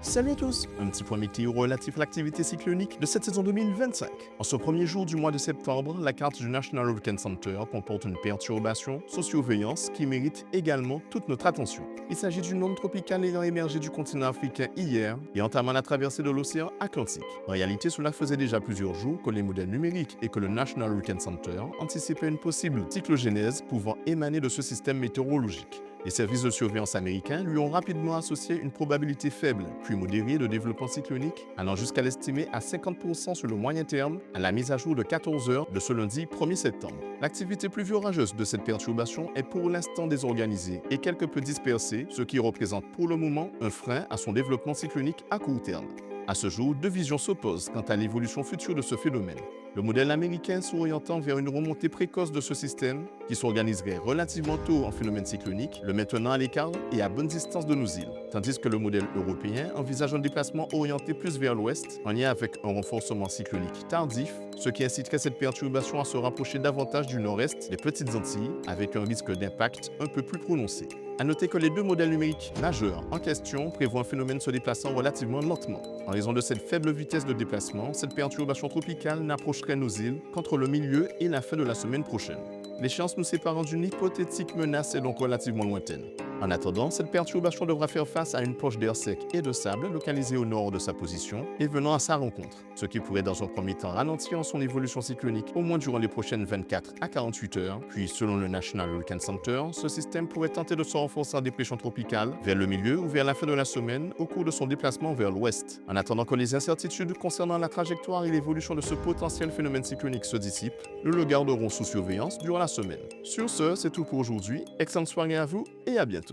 Salut à tous, un petit point météo relatif à l'activité cyclonique de cette saison 2025. En ce premier jour du mois de septembre, la carte du National Hurricane Center comporte une perturbation sous surveillance qui mérite également toute notre attention. Il s'agit d'une onde tropicale ayant émergé du continent africain hier et entamant la traversée de l'océan Atlantique. En réalité, cela faisait déjà plusieurs jours que les modèles numériques et que le National Hurricane Center anticipaient une possible cyclogénèse pouvant émaner de ce système météorologique. Les services de surveillance américains lui ont rapidement associé une probabilité faible, puis modérée de développement cyclonique, allant jusqu'à l'estimer à 50% sur le moyen terme à la mise à jour de 14 heures de ce lundi 1er septembre. L'activité pluvio-orageuse de cette perturbation est pour l'instant désorganisée et quelque peu dispersée, ce qui représente pour le moment un frein à son développement cyclonique à court terme. À ce jour, deux visions s'opposent quant à l'évolution future de ce phénomène. Le modèle américain s'orientant vers une remontée précoce de ce système, qui s'organiserait relativement tôt en phénomène cyclonique, le maintenant à l'écart et à bonne distance de nos îles, tandis que le modèle européen envisage un déplacement orienté plus vers l'ouest, en lien avec un renforcement cyclonique tardif, ce qui inciterait cette perturbation à se rapprocher davantage du nord-est des Petites Antilles, avec un risque d'impact un peu plus prononcé. A noter que les deux modèles numériques majeurs en question prévoient un phénomène se déplaçant relativement lentement. En raison de cette faible vitesse de déplacement, cette perturbation tropicale n'approcherait nos îles qu'entre le milieu et la fin de la semaine prochaine. L'échéance nous séparant d'une hypothétique menace est donc relativement lointaine. En attendant, cette perturbation devra faire face à une poche d'air sec et de sable localisée au nord de sa position et venant à sa rencontre, ce qui pourrait dans un premier temps ralentir son évolution cyclonique au moins durant les prochaines 24 à 48 heures. Puis, selon le National Hurricane Center, ce système pourrait tenter de se renforcer en dépression tropicale vers le milieu ou vers la fin de la semaine au cours de son déplacement vers l'ouest. En attendant que les incertitudes concernant la trajectoire et l'évolution de ce potentiel phénomène cyclonique se dissipent, nous le garderons sous surveillance durant la semaine. Sur ce, c'est tout pour aujourd'hui. Excellente soirée à vous et à bientôt.